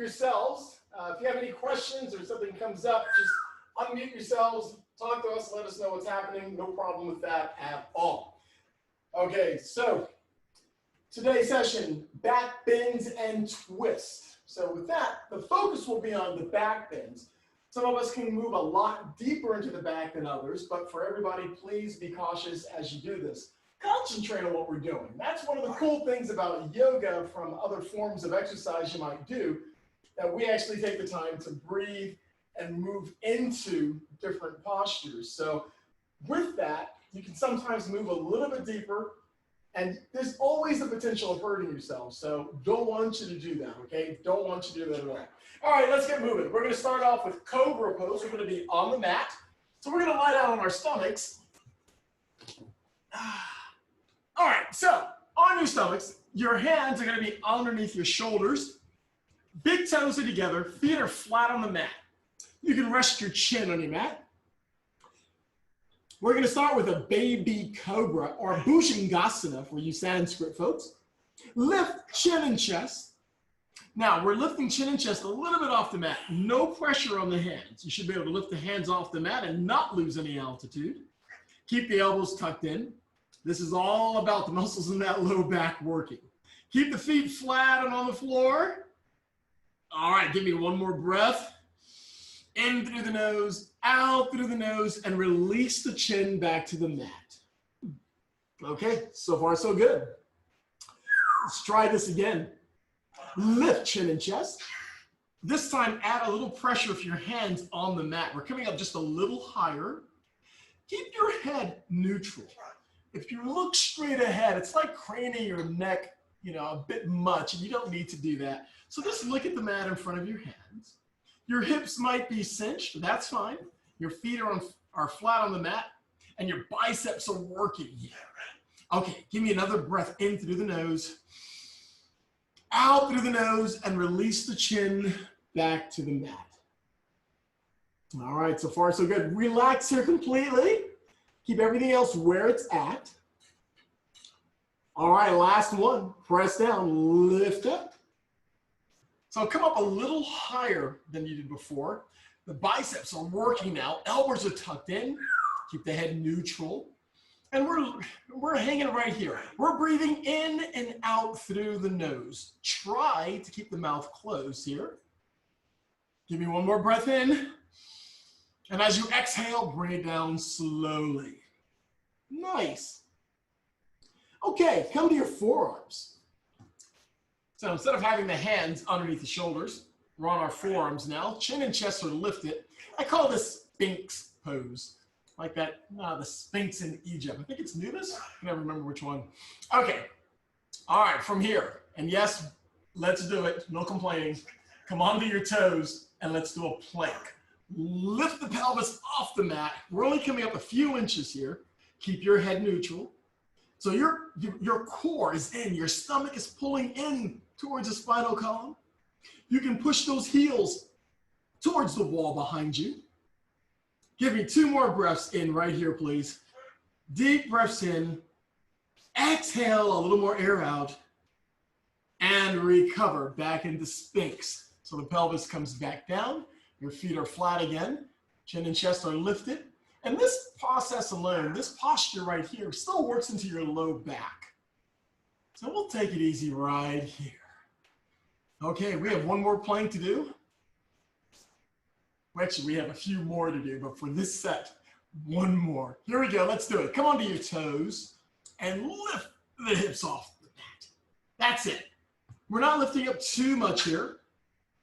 yourselves. If you have any questions or something comes up, just unmute yourselves, talk to us, let us know what's happening. No problem with that at all. Okay, so today's session, back bends and twists. So with that, the focus will be on the back bends. Some of us can move a lot deeper into the back than others, but for everybody, please be cautious as you do this. Concentrate on what we're doing. That's one of the cool things about yoga from other forms of exercise you might do, that we actually take the time to breathe and move into different postures. So with that, you can sometimes move a little bit deeper, and there's always the potential of hurting yourself. So don't want you to do that, okay? Don't want you to do that at all. All right, let's get moving. We're gonna start off with cobra pose. We're gonna be on the mat. So we're gonna lie down on our stomachs. All right, so on your stomachs, your hands are gonna be underneath your shoulders. Big toes are together, feet are flat on the mat. You can rest your chin on your mat. We're gonna start with a baby cobra, or Bhujangasana for you Sanskrit folks. Lift chin and chest. Now, we're lifting chin and chest a little bit off the mat. No pressure on the hands. You should be able to lift the hands off the mat and not lose any altitude. Keep the elbows tucked in. This is all about the muscles in that low back working. Keep the feet flat and on the floor. All right, give me one more breath. In through the nose, out through the nose, and release the chin back to the mat. Okay, so far so good. Let's try this again. Lift chin and chest. This time, add a little pressure with your hands on the mat. We're coming up just a little higher. Keep your head neutral. If you look straight ahead, it's like craning your neck, a bit much, and you don't need to do that. So just look at the mat in front of your hands. Your hips might be cinched, that's fine. Your feet are flat on the mat, and your biceps are working here. Okay, give me another breath in through the nose, out through the nose, and release the chin back to the mat. All right, so far so good. Relax here completely. Keep everything else where it's at. All right, last one. Press down, lift up. So come up a little higher than you did before. The biceps are working now. Elbows are tucked in. Keep the head neutral. And we're hanging right here. We're breathing in and out through the nose. Try to keep the mouth closed here. Give me one more breath in. And as you exhale, bring it down slowly. Nice. Okay, come to your forearms. So instead of having the hands underneath the shoulders, we're on our forearms now. Chin and chest are lifted. I call this Sphinx pose. Like that, the Sphinx in Egypt. I think it's Nubis. I never remember which one. Okay. All right, from here. And yes, let's do it. No complaining. Come onto your toes and let's do a plank. Lift the pelvis off the mat. We're only coming up a few inches here. Keep your head neutral. So your core is in. Your stomach is pulling in towards the spinal column. You can push those heels towards the wall behind you. Give me 2 more breaths in right here, please. Deep breaths in. Exhale, a little more air out. And recover back into Sphinx. So the pelvis comes back down. Your feet are flat again. Chin and chest are lifted. And this process alone, this posture right here, still works into your low back. So we'll take it easy right here. Okay, we have one more plank to do. Actually, we have a few more to do, but for this set, one more. Here we go, let's do it. Come onto your toes and lift the hips off the mat. That's it. We're not lifting up too much here.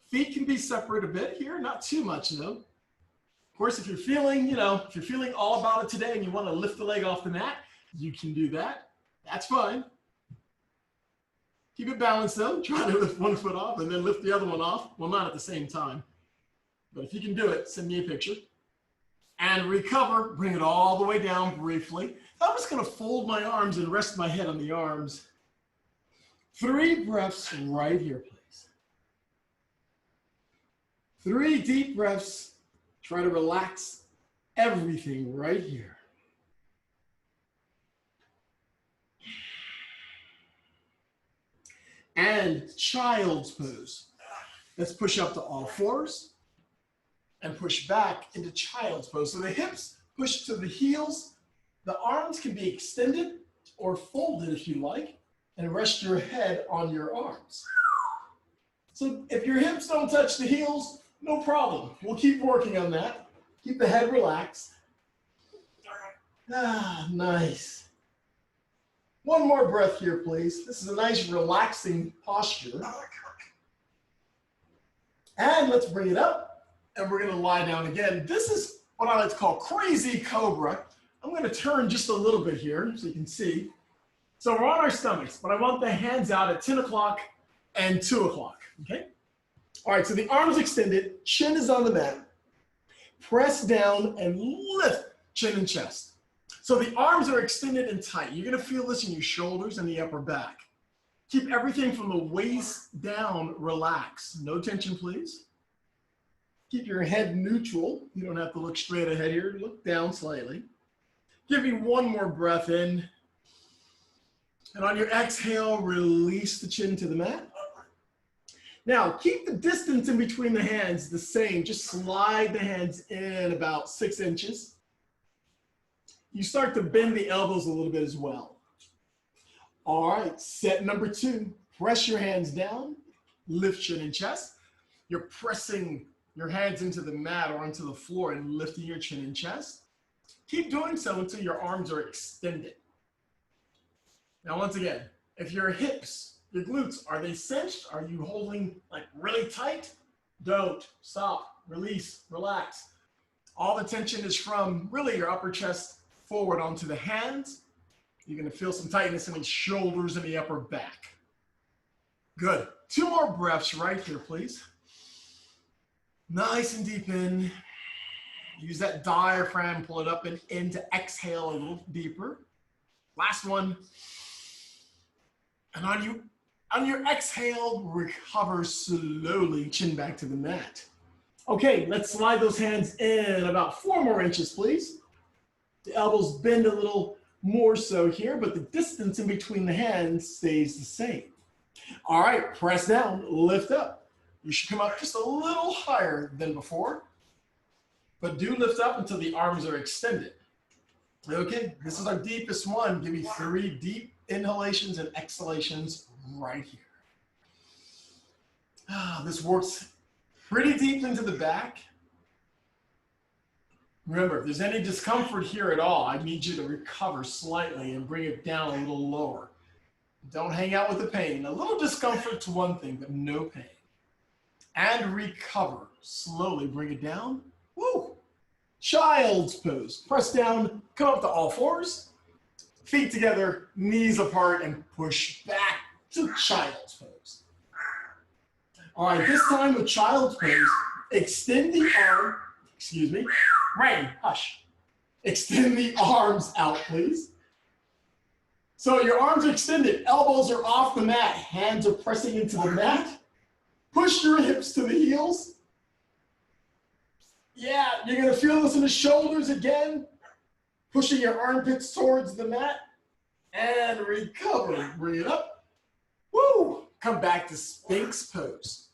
Feet can be separate a bit here, not too much though. Of course, if you're feeling, if you're feeling all about it today and you want to lift the leg off the mat, you can do that. That's fine. Keep it balanced though. Try to lift one foot off and then lift the other one off. Well, not at the same time. But if you can do it, send me a picture. And recover, bring it all the way down briefly. I'm just gonna fold my arms and rest my head on the arms. 3 breaths right here, please. 3 deep breaths. Try to relax everything right here. And child's pose. Let's push up to all fours and push back into child's pose. So the hips push to the heels. The arms can be extended or folded if you like, and rest your head on your arms. So if your hips don't touch the heels, no problem. We'll keep working on that. Keep the head relaxed. Ah, nice. One more breath here, please. This is a nice relaxing posture. And let's bring it up, and we're gonna lie down again. This is what I like to call crazy cobra. I'm gonna turn just a little bit here so you can see. So we're on our stomachs, but I want the hands out at 10 o'clock and 2 o'clock, okay? All right, so the arms extended, chin is on the mat. Press down and lift chin and chest. So the arms are extended and tight. You're gonna feel this in your shoulders and the upper back. Keep everything from the waist down relaxed. No tension, please. Keep your head neutral. You don't have to look straight ahead here. Look down slightly. Give me one more breath in. And on your exhale, release the chin to the mat. Now, keep the distance in between the hands the same. Just slide the hands in about 6 inches. You start to bend the elbows a little bit as well. All right, set number 2. Press your hands down, lift chin and chest. You're pressing your hands into the mat or onto the floor and lifting your chin and chest. Keep doing so until your arms are extended. Now, once again, if your hips, your glutes, are they cinched? Are you holding like really tight? Don't. Stop. Release. Relax. All the tension is from really your upper chest forward onto the hands. You're going to feel some tightness in the shoulders and the upper back. Good. 2 more breaths right here, please. Nice and deep in. Use that diaphragm, pull it up and in to exhale a little deeper. Last one. And on your exhale, recover slowly, chin back to the mat. Okay, let's slide those hands in about 4 more inches, please. The elbows bend a little more so here, but the distance in between the hands stays the same. All right, press down, lift up. You should come up just a little higher than before, but do lift up until the arms are extended. Okay, this is our deepest one. Give me 3 deep inhalations and exhalations right here. This works pretty deep into the back. Remember, if there's any discomfort here at all, I need you to recover slightly and bring it down a little lower. Don't hang out with the pain. A little discomfort's one thing, but no pain. And recover. Slowly bring it down. Woo! Child's pose. Press down, come up to all fours. Feet together, knees apart, and push back to child's pose. All right, this time with child's pose, extend the arm, Rain, hush. Extend the arms out, please. So your arms are extended, elbows are off the mat, hands are pressing into the mat. Push your hips to the heels. Yeah, you're gonna feel this in the shoulders again. Pushing your armpits towards the mat and recover. Bring it up. Woo! Come back to Sphinx pose.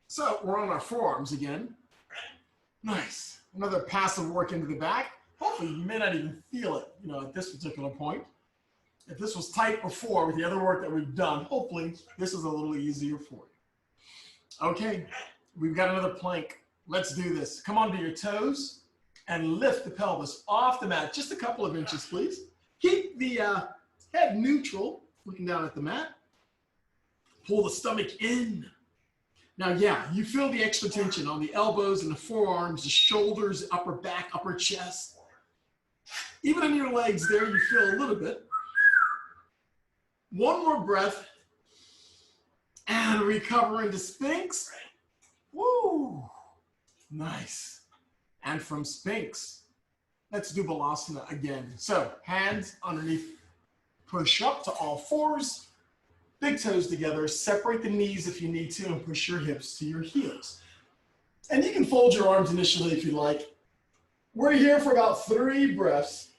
So we're on our forearms again. Nice. Another passive work into the back. Hopefully you may not even feel it, at this particular point. If this was tight before with the other work that we've done, hopefully this is a little easier for you. Okay, we've got another plank. Let's do this. Come onto your toes and lift the pelvis off the mat. Just a couple of inches, please. Keep the head neutral, looking down at the mat. Pull the stomach in. Now, yeah, you feel the extra tension on the elbows and the forearms, the shoulders, upper back, upper chest. Even in your legs there, you feel a little bit. One more breath. And recover into Sphinx. Woo! Nice. And from Sphinx, let's do Balasana again. So, hands underneath. Push up to all fours. Big toes together, separate the knees if you need to, and push your hips to your heels. And you can fold your arms initially if you like. We're here for about 3 breaths.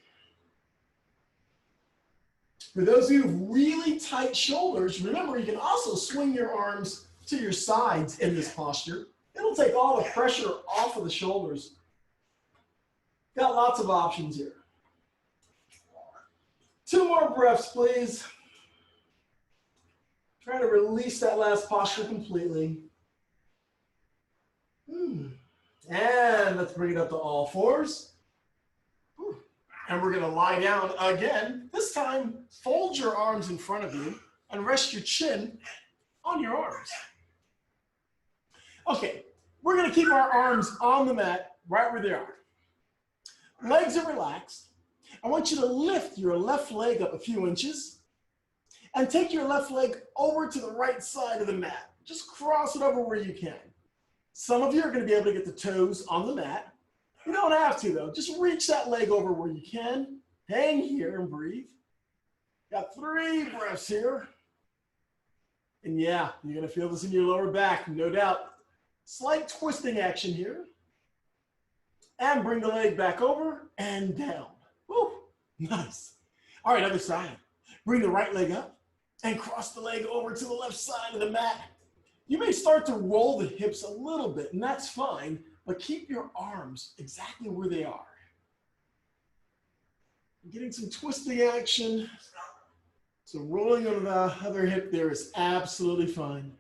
For those of you with really tight shoulders, remember you can also swing your arms to your sides in this posture. It'll take all the pressure off of the shoulders. Got lots of options here. 2 more breaths, please. Try to release that last posture completely. And let's bring it up to all fours. And we're gonna lie down again. This time, fold your arms in front of you and rest your chin on your arms. Okay, we're gonna keep our arms on the mat right where they are. Legs are relaxed. I want you to lift your left leg up a few inches and take your left leg over to the right side of the mat. Just cross it over where you can. Some of you are gonna be able to get the toes on the mat. You don't have to though. Just reach that leg over where you can. Hang here and breathe. Got 3 breaths here. And yeah, you're gonna feel this in your lower back, no doubt. Slight twisting action here. And bring the leg back over and down. Woo, nice. All right, other side. Bring the right leg up and cross the leg over to the left side of the mat. You may start to roll the hips a little bit, and that's fine, but keep your arms exactly where they are. Getting some twisting action. So rolling over the other hip there is absolutely fine.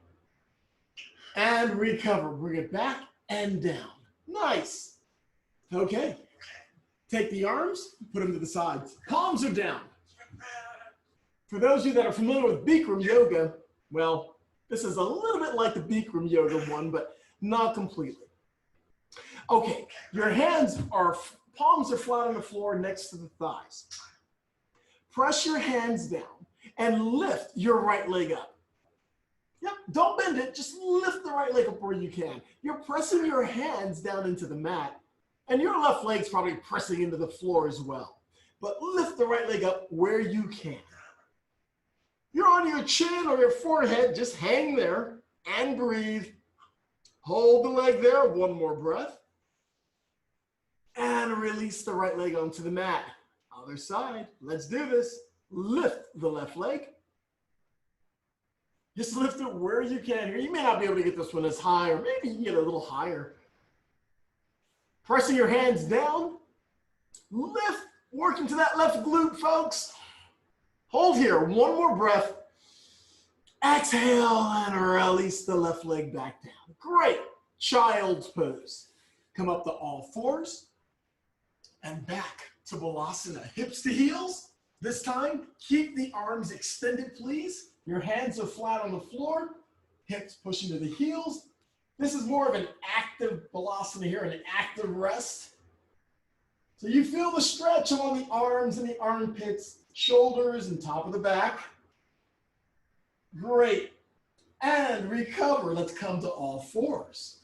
And recover. Bring it back and down. Nice. Okay. Take the arms, put them to the sides. Palms are down. For those of you that are familiar with Bikram yoga, well, this is a little bit like the Bikram yoga one, but not completely. Okay, your palms are flat on the floor next to the thighs. Press your hands down and lift your right leg up. Yep, don't bend it, just lift the right leg up where you can. You're pressing your hands down into the mat, and your left leg's probably pressing into the floor as well. But lift the right leg up where you can. You're on your chin or your forehead, just hang there and breathe. Hold the leg there, 1 more breath. And release the right leg onto the mat. Other side, let's do this. Lift the left leg. Just lift it where you can here. You may not be able to get this one as high, or maybe you can get a little higher. Pressing your hands down. Lift, working to that left glute, folks. Hold here, 1 more breath. Exhale and release the left leg back down. Great, child's pose. Come up to all fours and back to Balasana. Hips to heels. This time, keep the arms extended, please. Your hands are flat on the floor. Hips pushing to the heels. This is more of an active Balasana here, an active rest. So you feel the stretch along the arms and the armpits, shoulders and top of the back. Great. And recover. Let's come to all fours.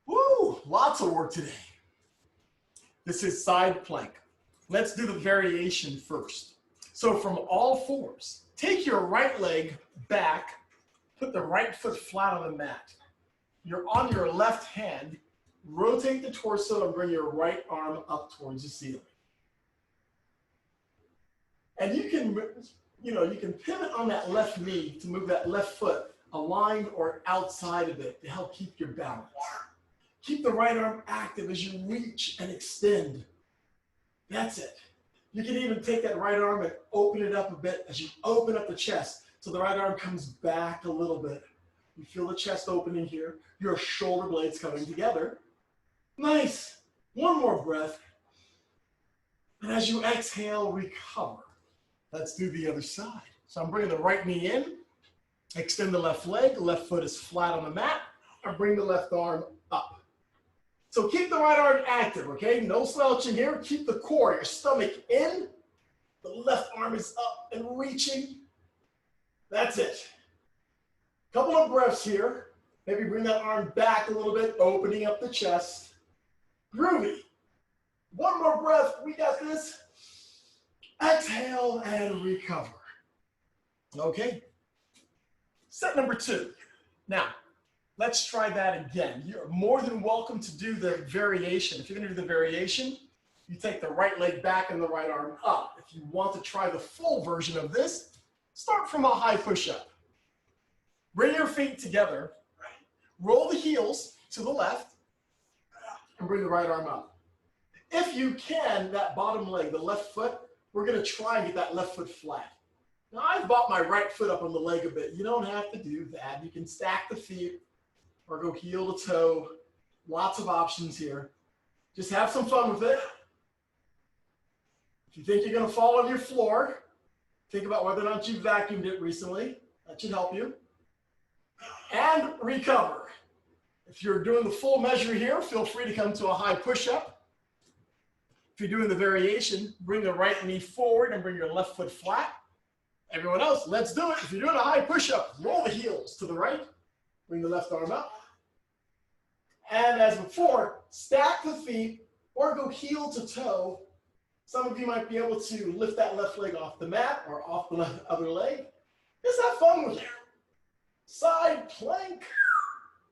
Woo, lots of work today. This is side plank. Let's do the variation first. So from all fours, take your right leg back, put the right foot flat on the mat. You're on your left hand, rotate the torso and bring your right arm up towards the ceiling. And you can pivot on that left knee to move that left foot aligned or outside of it to help keep your balance. Keep the right arm active as you reach and extend. That's it. You can even take that right arm and open it up a bit as you open up the chest so the right arm comes back a little bit. You feel the chest opening here, your shoulder blades coming together. Nice. 1 more breath. And as you exhale, recover. Let's do the other side. So I'm bringing the right knee in, extend the left leg, the left foot is flat on the mat, and bring the left arm up. So keep the right arm active, okay? No slouching here. Keep the core, your stomach in. The left arm is up and reaching. That's it. Couple of breaths here. Maybe bring that arm back a little bit, opening up the chest. Groovy. 1 more breath. We got this. Exhale and recover. Okay. Set number 2. Now, let's try that again. You're more than welcome to do the variation. If you're going to do the variation, you take the right leg back and the right arm up. If you want to try the full version of this, start from a high push-up. Bring your feet together. Roll the heels to the left and bring the right arm up. If you can, that bottom leg, the left foot, we're going to try and get that left foot flat. Now, I've brought my right foot up on the leg a bit. You don't have to do that. You can stack the feet or go heel to toe. Lots of options here. Just have some fun with it. If you think you're going to fall on your floor, think about whether or not you vacuumed it recently. That should help you. And recover. If you're doing the full measure here, feel free to come to a high push-up. If you're doing the variation, bring the right knee forward and bring your left foot flat. Everyone else, let's do it. If you're doing a high push-up, roll the heels to the right. Bring the left arm up. And as before, stack the feet or go heel to toe. Some of you might be able to lift that left leg off the mat or off the other leg. Just have fun with it. Side plank.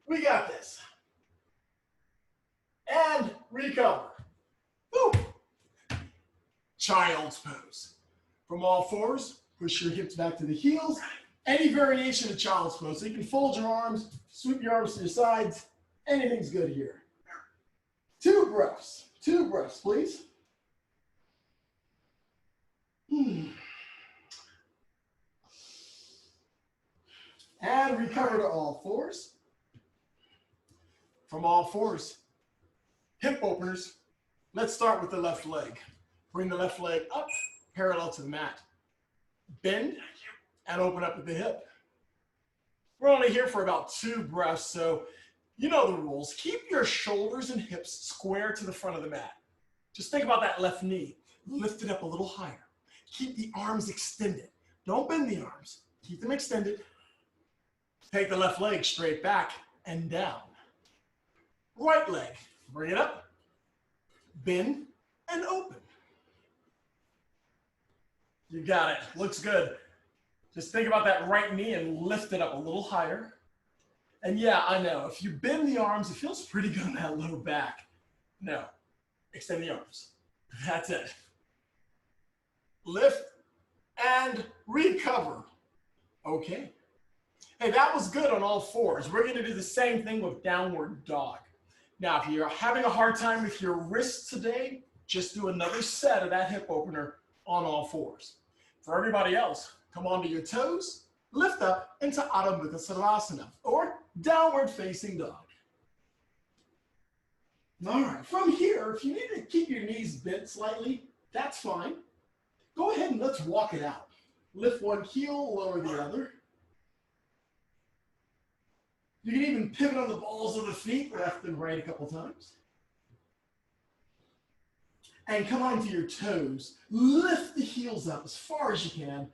We got this. And recover. Woo. Child's pose. From all fours, push your hips back to the heels. Any variation of child's pose. So you can fold your arms, sweep your arms to your sides. Anything's good here. 2 breaths. 2 breaths, please. And recover to all fours. From all fours, hip openers. Let's start with the left leg. Bring the left leg up, parallel to the mat. Bend and open up at the hip. We're only here for about 2 breaths, so you know the rules. Keep your shoulders and hips square to the front of the mat. Just think about that left knee. Lift it up a little higher. Keep the arms extended. Don't bend the arms. Keep them extended. Take the left leg straight back and down. Right leg, bring it up, bend, and open. You got it. Looks good. Just think about that right knee and lift it up a little higher. And yeah, I know, if you bend the arms, it feels pretty good on that low back. No, extend the arms. That's it. Lift and recover. Okay. Hey, that was good on all fours. We're going to do the same thing with downward dog. Now, if you're having a hard time with your wrists today, just do another set of that hip opener on all fours. For everybody else, come onto your toes, lift up into Adho Mukha Svanasana, or downward facing dog. All right, from here, if you need to keep your knees bent slightly, that's fine. Go ahead and let's walk it out. Lift one heel, lower the other. You can even pivot on the balls of the feet, left and right a couple times. And come onto your toes. Lift the heels up as far as you can.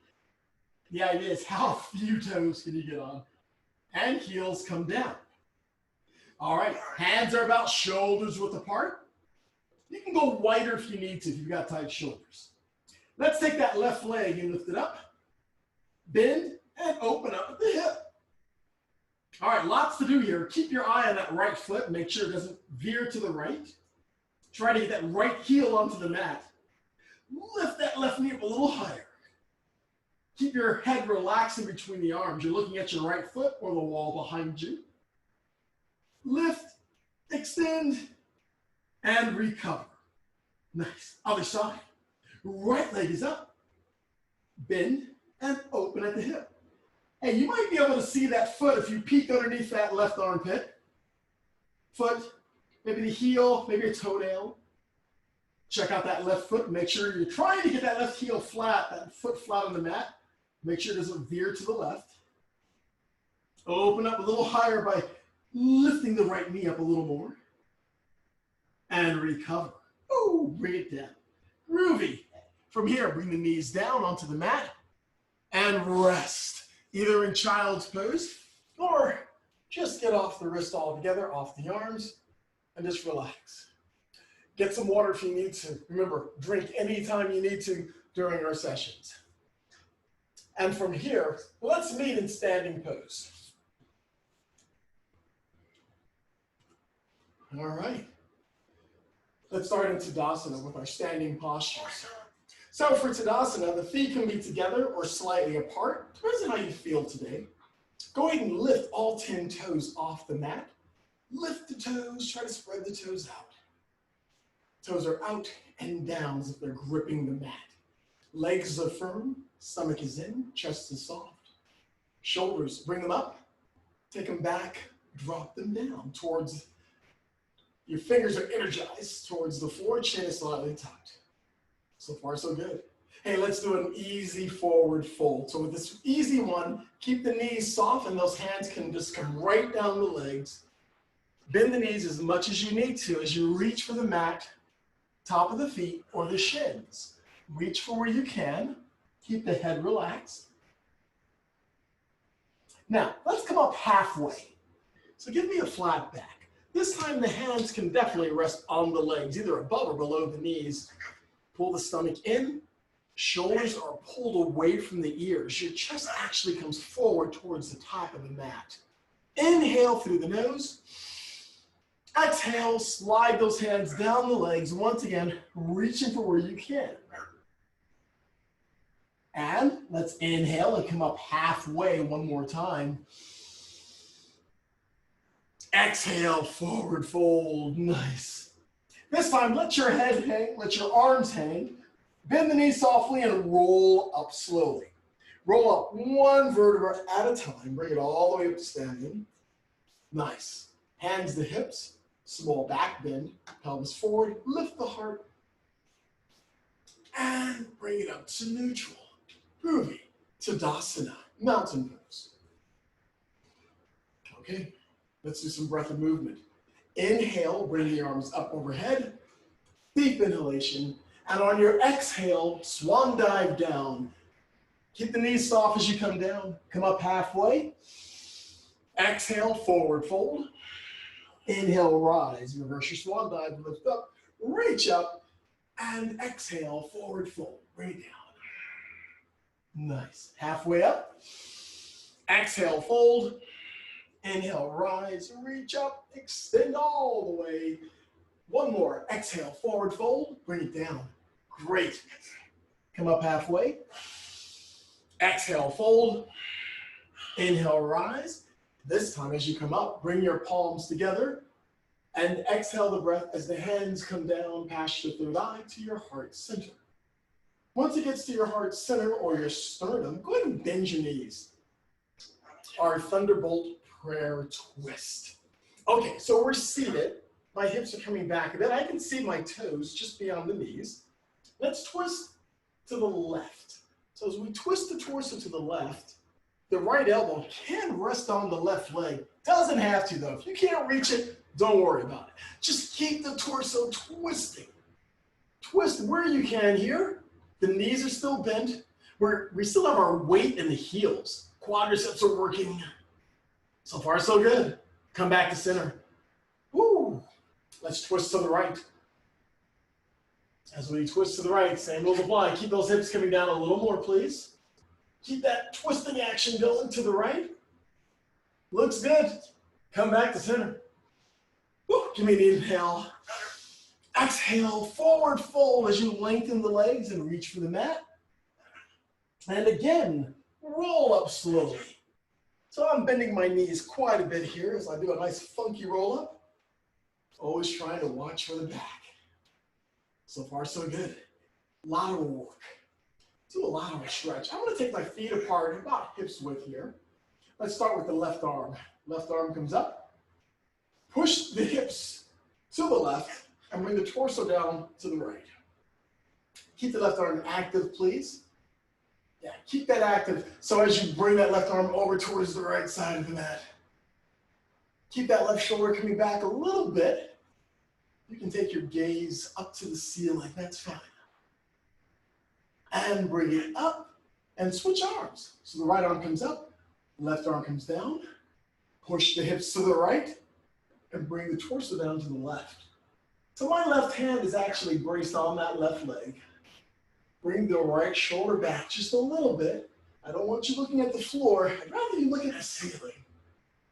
The idea is how few toes can you get on? And heels come down. All right, hands are about shoulders width apart. You can go wider if you need to, if you've got tight shoulders. Let's take that left leg and lift it up. Bend and open up at the hip. All right, lots to do here. Keep your eye on that right foot. Make sure it doesn't veer to the right. Try to get that right heel onto the mat. Lift that left knee up a little higher. Keep your head relaxed in between the arms. You're looking at your right foot or the wall behind you. Lift, extend, and recover. Nice. Other side. Right leg is up. Bend and open at the hip. Hey, you might be able to see that foot if you peek underneath that left armpit. Foot, maybe the heel, maybe a toenail. Check out that left foot. Make sure you're trying to get that left heel flat, that foot flat on the mat. Make sure it doesn't veer to the left. Open up a little higher by lifting the right knee up a little more. And recover. Ooh, bring it down. Groovy. From here, bring the knees down onto the mat and rest. Either in child's pose or just get off the wrist altogether, off the arms, and just relax. Get some water if you need to. Remember, drink anytime you need to during our sessions. And from here, let's meet in standing pose. All right. Let's start in Tadasana with our standing postures. So for Tadasana, the feet can be together or slightly apart. Depends on how you feel today. Go ahead and lift all 10 toes off the mat. Lift the toes, try to spread the toes out. Toes are out and down as if they're gripping the mat. Legs are firm, stomach is in, chest is soft. Shoulders, bring them up, take them back, drop them down towards, your fingers are energized towards the floor, chin is slightly tucked. So far, so good. Hey, let's do an easy forward fold. So with this easy one, keep the knees soft and those hands can just come right down the legs. Bend the knees as much as you need to as you reach for the mat, top of the feet or the shins. Reach for where you can. Keep the head relaxed. Now, let's come up halfway. So give me a flat back. This time the hands can definitely rest on the legs, either above or below the knees. Pull the stomach in. Shoulders are pulled away from the ears. Your chest actually comes forward towards the top of the mat. Inhale through the nose. Exhale, slide those hands down the legs. Once again, reaching for where you can. And let's inhale and come up halfway one more time. Exhale, forward fold. Nice. This time, let your head hang, let your arms hang. Bend the knees softly and roll up slowly. Roll up one vertebra at a time. Bring it all the way up to standing. Nice. Hands to hips. Small back bend. Pelvis forward. Lift the heart. And bring it up to neutral. Groovy. Tadasana. Mountain pose. Okay. Let's do some breath and movement. Inhale. Bring the arms up overhead. Deep inhalation. And on your exhale, swan dive down. Keep the knees soft as you come down. Come up halfway. Exhale, forward fold. Inhale, rise. Reverse your swan dive, lift up, reach up, and exhale, forward fold. Bring it down. Nice. Halfway up. Exhale, fold. Inhale, rise, reach up, extend all the way. One more. Exhale, forward fold. Bring it down. Great. Come up halfway. Exhale, fold. Inhale, rise. This time as you come up, bring your palms together and exhale the breath as the hands come down past your third eye to your heart center. Once it gets to your heart center or your sternum, go ahead and bend your knees. Our Thunderbolt prayer twist. Okay, so we're seated. My hips are coming back a bit. I can see my toes just beyond the knees. Let's twist to the left. So as we twist the torso to the left, the right elbow can rest on the left leg. Doesn't have to though. If you can't reach it, don't worry about it. Just keep the torso twisting. Twist where you can here. The knees are still bent. We still have our weight in the heels. Quadriceps are working. So far, so good. Come back to center. Woo! Let's twist to the right. As we twist to the right, same rules apply. Keep those hips coming down a little more, please. Keep that twisting action going to the right. Looks good. Come back to center. Woo. Give me an inhale. Exhale, forward fold as you lengthen the legs and reach for the mat. And again, roll up slowly. So I'm bending my knees quite a bit here as I do a nice funky roll up. Always trying to watch for the back. So far, so good. Lateral work. Do a lateral stretch. I'm going to take my feet apart about hips width here. Let's start with the left arm. Left arm comes up. Push the hips to the left and bring the torso down to the right. Keep the left arm active, please. Yeah, keep that active. So as you bring that left arm over towards the right side of the mat, keep that left shoulder coming back a little bit. You can take your gaze up to the ceiling, that's fine. And bring it up and switch arms. So the right arm comes up, left arm comes down. Push the hips to the right and bring the torso down to the left. So my left hand is actually braced on that left leg. Bring the right shoulder back just a little bit. I don't want you looking at the floor. I'd rather you look at the ceiling.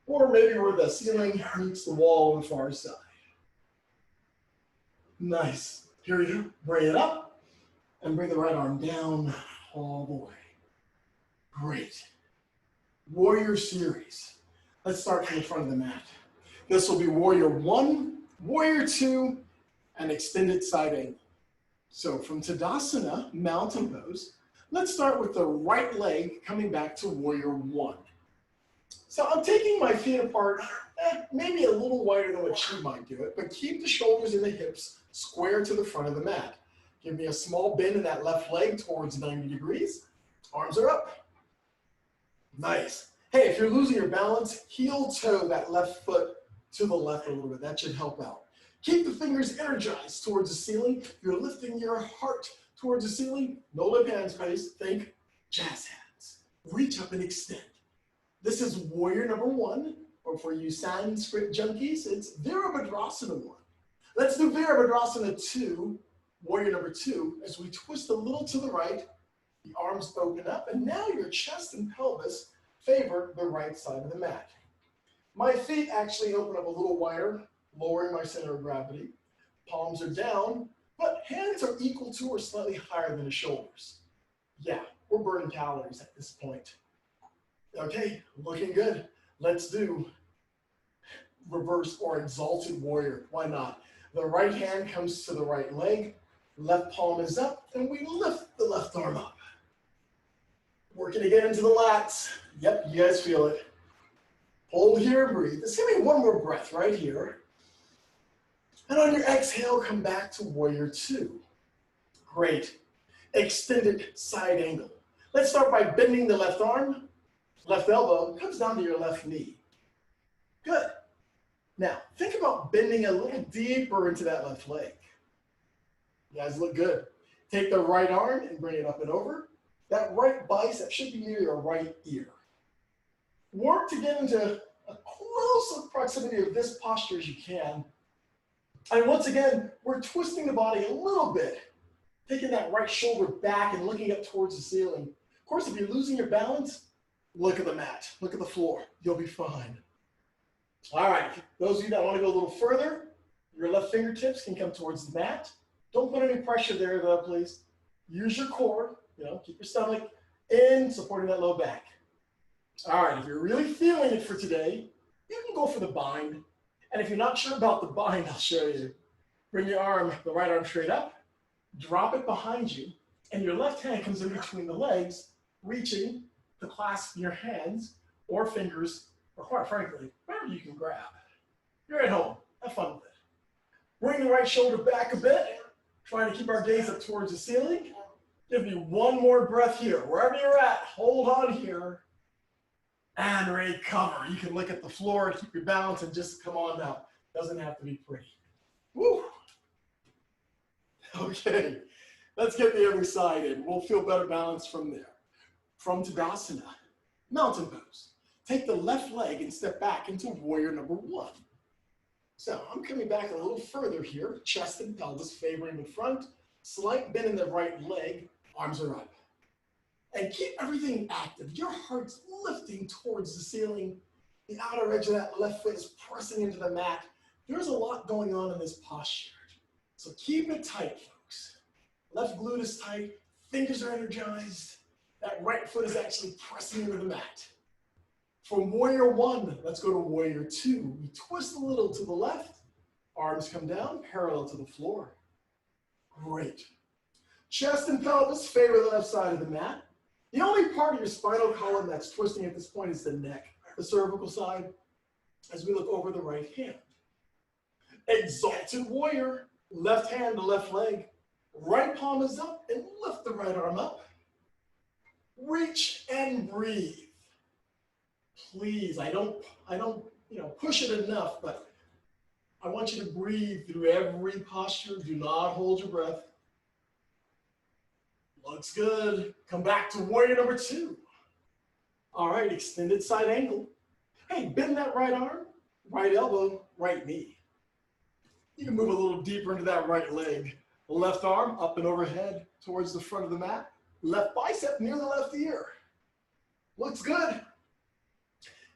Or maybe where the ceiling meets the wall on the far side. Nice. Here we go. Bring it up and bring the right arm down all the way. Great. Warrior series. Let's start from the front of the mat. This will be warrior 1, warrior 2, and extended side angle. So from Tadasana, mountain pose, let's start with the right leg coming back to warrior 1. So I'm taking my feet apart, maybe a little wider than what you might do it, but keep the shoulders and the hips square to the front of the mat. Give me a small bend in that left leg towards 90 degrees. Arms are up. Nice. Hey, if you're losing your balance, heel toe that left foot to the left a little bit. That should help out. Keep the fingers energized towards the ceiling. You're lifting your heart towards the ceiling. No lip hands, please. Think jazz hands. Reach up and extend. This is warrior number 1, or for you Sanskrit junkies, it's Virabhadrasana 1. Let's do Virabhadrasana 2, warrior number 2, as we twist a little to the right, the arms open up, and now your chest and pelvis favor the right side of the mat. My feet actually open up a little wider, lowering my center of gravity. Palms are down, but hands are equal to or slightly higher than the shoulders. Yeah, we're burning calories at this point. Okay, looking good. Let's do reverse or exalted warrior. Why not? The right hand comes to the right leg, left palm is up, and we lift the left arm up. Working to get into the lats. Yep, you guys feel it. Hold here and breathe. Let's give me one more breath right here. And on your exhale, come back to warrior 2. Great. Extended side angle. Let's start by bending the left arm. Left elbow comes down to your left knee. Good. Now, think about bending a little deeper into that left leg. You guys look good. Take the right arm and bring it up and over. That right bicep should be near your right ear. Work to get into a close proximity of this posture as you can. And once again, we're twisting the body a little bit, taking that right shoulder back and looking up towards the ceiling. Of course, if you're losing your balance, look at the mat, look at the floor, you'll be fine. All right, those of you that want to go a little further, your left fingertips can come towards the mat. Don't put any pressure there though, please. Use your core, keep your stomach in, supporting that low back. All right, if you're really feeling it for today, you can go for the bind. And if you're not sure about the bind, I'll show you. Bring your arm, the right arm straight up, drop it behind you, and your left hand comes in between the legs, reaching to clasp your hands or fingers, or quite frankly, whatever you can grab. You're at home, have fun with it. Bring the right shoulder back a bit, trying to keep our gaze up towards the ceiling. Give me one more breath here. Wherever you're at, hold on here. And recover. You can look at the floor, keep your balance, and just come on down. Doesn't have to be pretty. Woo! Okay, let's get the other side in. We'll feel better balance from there. From Tadasana, mountain pose. Take the left leg and step back into warrior number 1. So I'm coming back a little further here, chest and pelvis favoring the front, slight bend in the right leg, arms are up. And keep everything active. Your heart's lifting towards the ceiling. The outer edge of that left foot is pressing into the mat. There's a lot going on in this posture. So keep it tight, folks. Left glute is tight, fingers are energized. That right foot is actually pressing into the mat. From warrior 1, let's go to warrior 2. We twist a little to the left. Arms come down, parallel to the floor. Great. Chest and pelvis favor the left side of the mat. The only part of your spinal column that's twisting at this point is the neck, the cervical side, as we look over the right hand. Exalted warrior, left hand to left leg, right palm is up, and lift the right arm up. Reach and breathe. Please, I don't push it enough, but I want you to breathe through every posture. Do not hold your breath. Looks good. Come back to warrior number 2. All right, extended side angle. Hey, bend that right arm, right elbow, right knee. You can move a little deeper into that right leg. Left arm up and overhead towards the front of the mat. Left bicep near the left ear. Looks good.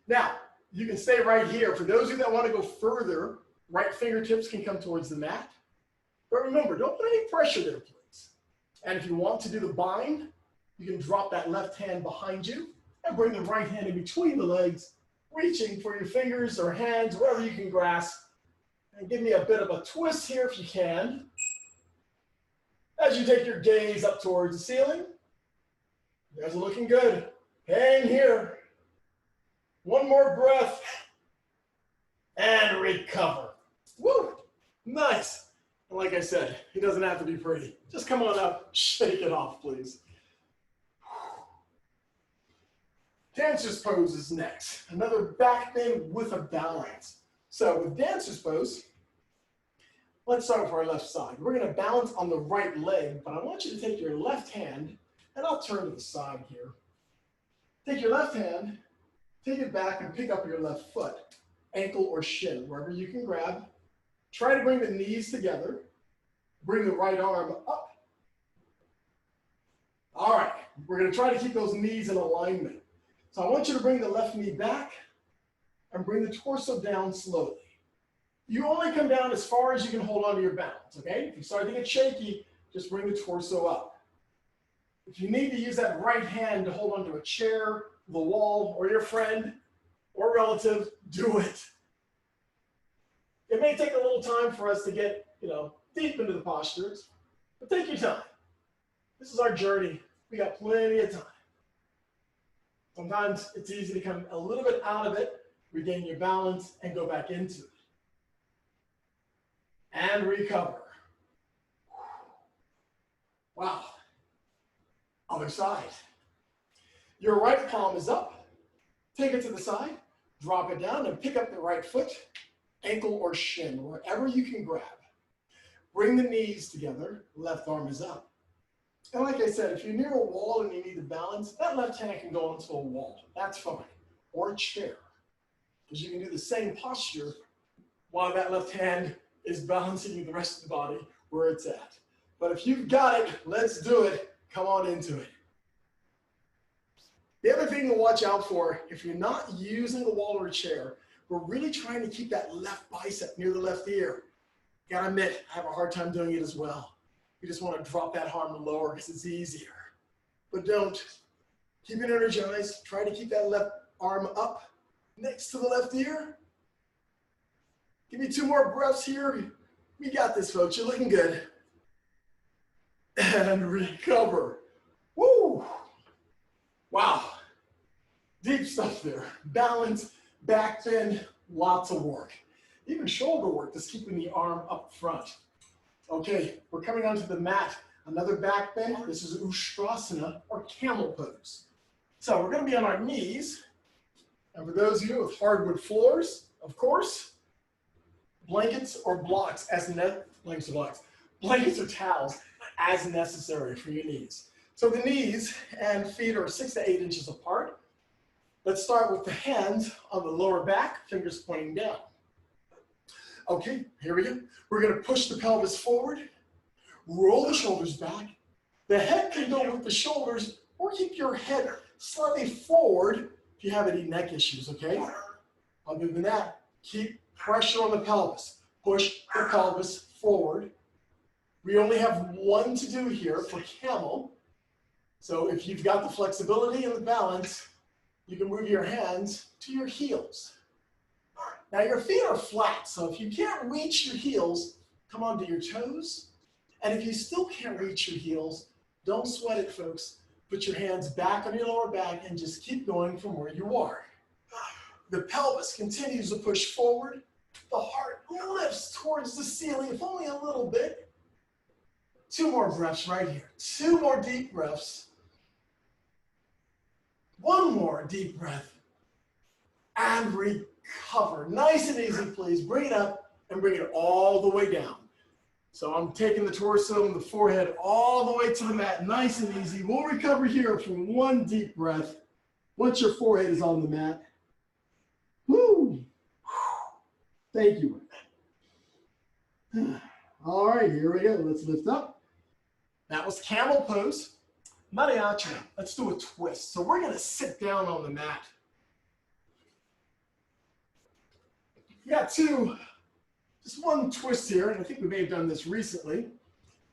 Now, you can stay right here. For those of you that want to go further, right fingertips can come towards the mat. But remember, don't put any pressure there, please. And if you want to do the bind, you can drop that left hand behind you, and bring the right hand in between the legs, reaching for your fingers or hands, wherever you can grasp. And give me a bit of a twist here if you can. As you take your gaze up towards the ceiling, you guys are looking good. Hang here. One more breath. And recover. Woo! Nice. And like I said, it doesn't have to be pretty. Just come on up, shake it off, please. Dancer's pose is next. Another back bend with a balance. So with dancer's pose, let's start with our left side. We're going to balance on the right leg, but I want you to take your left hand, and I'll turn to the side here. Take your left hand, take it back, and pick up your left foot, ankle or shin, wherever you can grab. Try to bring the knees together. Bring the right arm up. All right, we're going to try to keep those knees in alignment. So I want you to bring the left knee back and bring the torso down slowly. You only come down as far as you can hold onto your balance, okay? If you start to get shaky, just bring the torso up. If you need to use that right hand to hold onto a chair, the wall, or your friend or relative, do it. It may take a little time for us to get, deep into the postures, but take your time. This is our journey. We got plenty of time. Sometimes it's easy to come a little bit out of it, regain your balance, and go back into it. And recover. Wow. Other side. Your right palm is up. Take it to the side. Drop it down and pick up the right foot, ankle or shin, wherever you can grab. Bring the knees together. Left arm is up. And like I said, if you're near a wall and you need to balance, that left hand can go onto a wall. That's fine. Or a chair. Because you can do the same posture while that left hand is balancing the rest of the body where it's at. But if you've got it, let's do it. Come on into it. The other thing to watch out for, if you're not using the wall or a chair, we're really trying to keep that left bicep near the left ear. Gotta admit, I have a hard time doing it as well. You just want to drop that arm lower because it's easier. But don't. Keep it energized. Try to keep that left arm up next to the left ear. Give me 2 more breaths here. We got this, folks. You're looking good. And recover. Woo! Wow. Deep stuff there. Balance, back bend, lots of work. Even shoulder work, just keeping the arm up front. Okay, we're coming onto the mat. Another back bend. This is Ustrasana or camel pose. So we're going to be on our knees. And for those of you with hardwood floors, of course, blankets or blocks blankets or towels as necessary for your knees. So the knees and feet are 6 to 8 inches apart. Let's start with the hands on the lower back, fingers pointing down. Okay, here we go. We're going to push the pelvis forward, roll the shoulders back. The head can go with the shoulders, or keep your head slightly forward if you have any neck issues, okay? Other than that, keep pressure on the pelvis. Push the pelvis forward. We only have one to do here for camel. So if you've got the flexibility and the balance, you can move your hands to your heels. Now your feet are flat, so if you can't reach your heels, come onto your toes. And if you still can't reach your heels, don't sweat it, folks. Put your hands back on your lower back and just keep going from where you are. The pelvis continues to push forward. The heart lifts towards the ceiling, if only a little bit. 2 more breaths right here. 2 more deep breaths. 1 more deep breath. And recover. Nice and easy, please. Bring it up and bring it all the way down. So I'm taking the torso and the forehead all the way to the mat. Nice and easy. We'll recover here from 1 deep breath. Once your forehead is on the mat. Woo! Thank you. All right, here we go. Let's lift up. That was camel pose. Mariachi. Let's do a twist. So we're going to sit down on the mat. We got just 1 twist here, and I think we may have done this recently.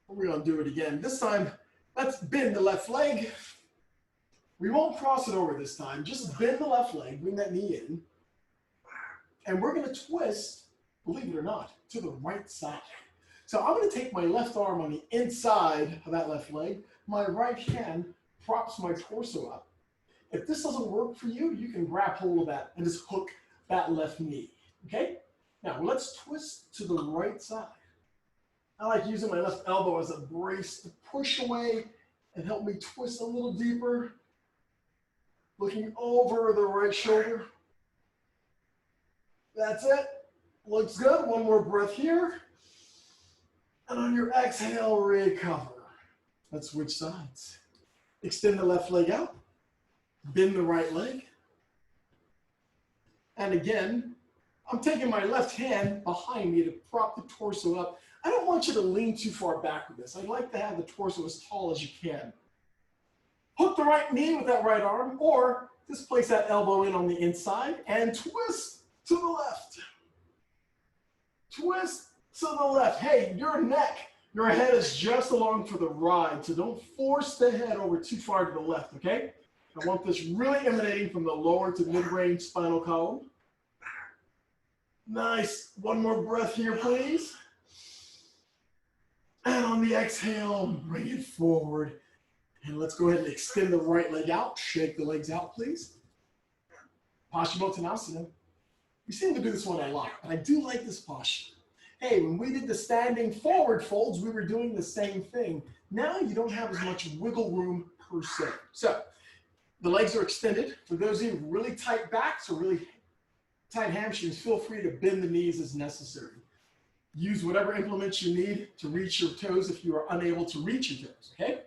We're going to do it again. This time, let's bend the left leg. We won't cross it over this time. Just bend the left leg, bring that knee in, and we're going to twist, believe it or not, to the right side. So I'm going to take my left arm on the inside of that left leg. My right hand props my torso up. If this doesn't work for you, you can grab hold of that and just hook that left knee, okay? Now let's twist to the right side. I like using my left elbow as a brace to push away and help me twist a little deeper. Looking over the right shoulder. That's it. Looks good. One more breath here. And on your exhale, recover. Let's switch sides. Extend the left leg out. Bend the right leg. And again, I'm taking my left hand behind me to prop the torso up. I don't want you to lean too far back with this. I'd like to have the torso as tall as you can. Hook the right knee with that right arm, or just place that elbow in on the inside and twist to the left. Twist to the left. Hey, your neck, your head is just along for the ride, so don't force the head over too far to the left, okay? I want this really emanating from the lower to mid-range spinal column. Nice. One more breath here, please. And on the exhale, bring it forward. And let's go ahead and extend the right leg out. Shake the legs out, please. Paschimottanasana. We seem to do this one a lot, and I do like this posture. Hey, when we did the standing forward folds, we were doing the same thing. Now you don't have as much wiggle room per se. So the legs are extended. For those of you with really tight backs or really tight hamstrings, feel free to bend the knees as necessary. Use whatever implements you need to reach your toes if you are unable to reach your toes, okay?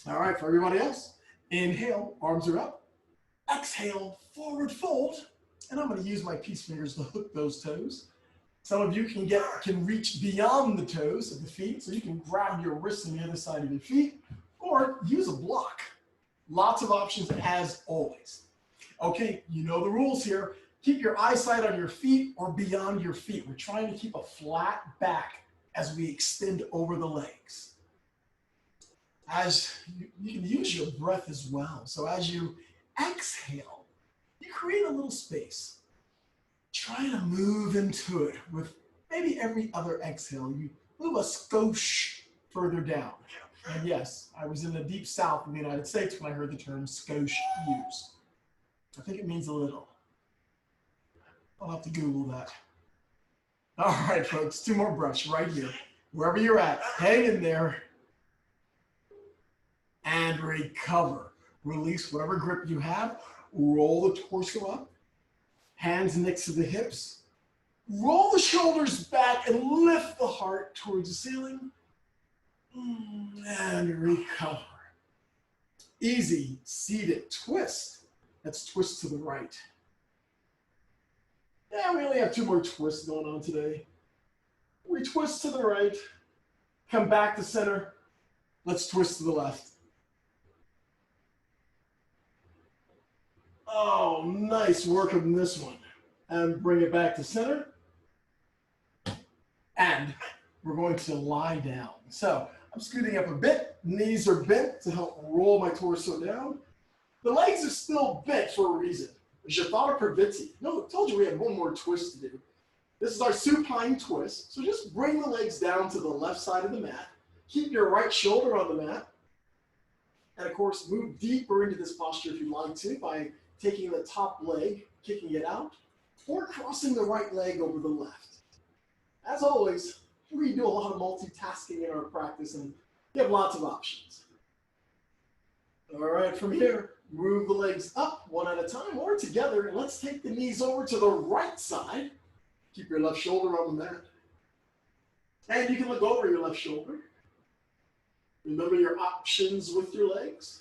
All right, for everybody else, inhale, arms are up. Exhale, forward fold. And I'm going to use my peace fingers to hook those toes. Some of you can reach beyond the toes of the feet, so you can grab your wrists on the other side of your feet, or use a block. Lots of options as always. Okay, you know the rules here. Keep your eyesight on your feet or beyond your feet. We're trying to keep a flat back as we extend over the legs. As you can use your breath as well. So as you exhale, you create a little space. Try to move into it with maybe every other exhale. You move a skosh further down. And yes, I was in the deep south of the United States when I heard the term skosh used. I think it means a little. I'll have to Google that. All right, folks, 2 more breaths right here. Wherever you're at, hang in there. And recover. Release whatever grip you have. Roll the torso up. Hands next to the hips. Roll the shoulders back and lift the heart towards the ceiling. And recover. Easy, seated twist. Let's twist to the right. Yeah, we only have 2 more twists going on today. We twist to the right, come back to center. Let's twist to the left. Oh, nice work on this one. And bring it back to center. And we're going to lie down. So I'm scooting up a bit. Knees are bent to help roll my torso down. The legs are still bent for a reason. Jatara Praviti. No, I told you we had 1 more twist to do. This is our supine twist. So just bring the legs down to the left side of the mat. Keep your right shoulder on the mat. And of course, move deeper into this posture if you'd like to by taking the top leg, kicking it out, or crossing the right leg over the left. As always, we do a lot of multitasking in our practice and you have lots of options. All right, from here, move the legs up one at a time or together, and let's take the knees over to the right side. Keep your left shoulder on the mat. And you can look over your left shoulder. Remember your options with your legs.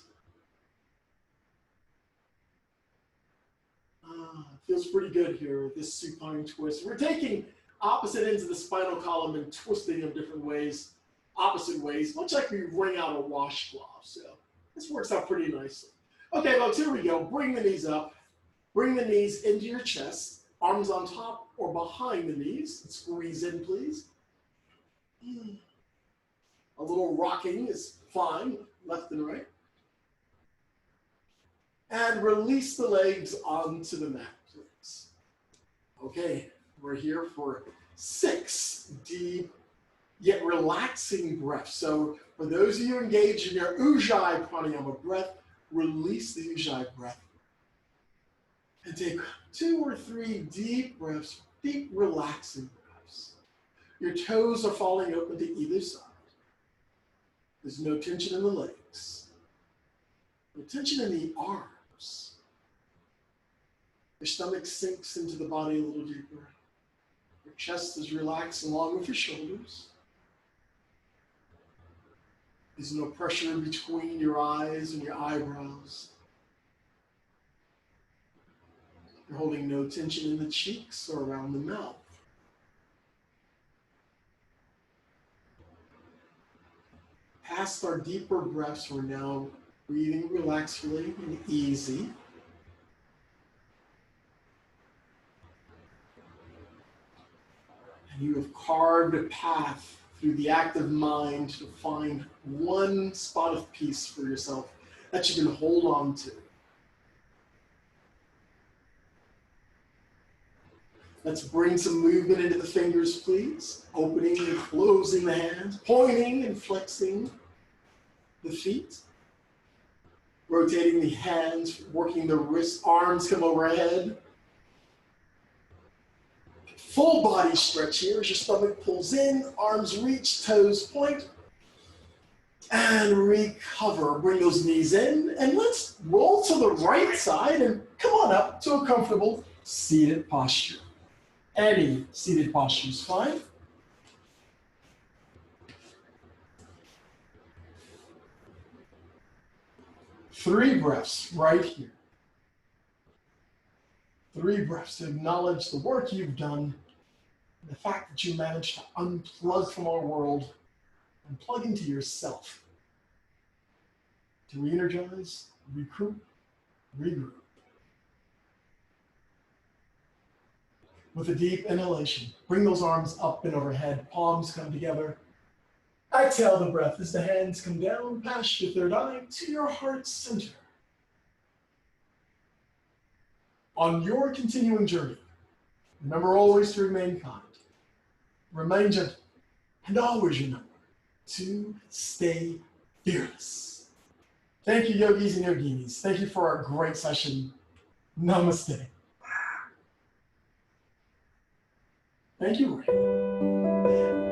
Feels pretty good here with this supine twist. We're taking opposite ends of the spinal column and twisting them different ways, opposite ways, much like we wring out a washcloth. So this works out pretty nicely. Okay, folks, here we go. Bring the knees up. Bring the knees into your chest. Arms on top or behind the knees. Squeeze in, please. A little rocking is fine, left and right. And release the legs onto the mat, please. Okay, we're here for 6 deep yet relaxing breaths. So for those of you engaged in your Ujjayi pranayama breath, release the Ujjayi breath. And take 2 or 3 deep breaths, deep relaxing breaths. Your toes are falling open to either side. There's no tension in the legs. No tension in the arms. Your stomach sinks into the body a little deeper. Your chest is relaxed along with your shoulders. There's no pressure between your eyes and your eyebrows. You're holding no tension in the cheeks or around the mouth. Past our deeper breaths, we're now breathing relaxedly and easy. And you have carved a path through the active mind to find one spot of peace for yourself that you can hold on to. Let's bring some movement into the fingers, please. Opening and closing the hands, pointing and flexing the feet. Rotating the hands, working the wrists, arms come overhead. Full body stretch here as your stomach pulls in, arms reach, toes point. And recover. Bring those knees in, and let's roll to the right side and come on up to a comfortable seated posture. Any seated posture is fine. Three breaths right here. 3 breaths to acknowledge the work you've done, the fact that you managed to unplug from our world and plug into yourself. To re-energize, recruit, regroup. With a deep inhalation, bring those arms up and overhead, palms come together. Exhale the breath as the hands come down past your third eye to your heart center. On your continuing journey, remember always to remain kind, remain gentle, and always remember to stay fearless. Thank you, yogis and yoginis. Thank you for our great session. Namaste. Thank you, Ray.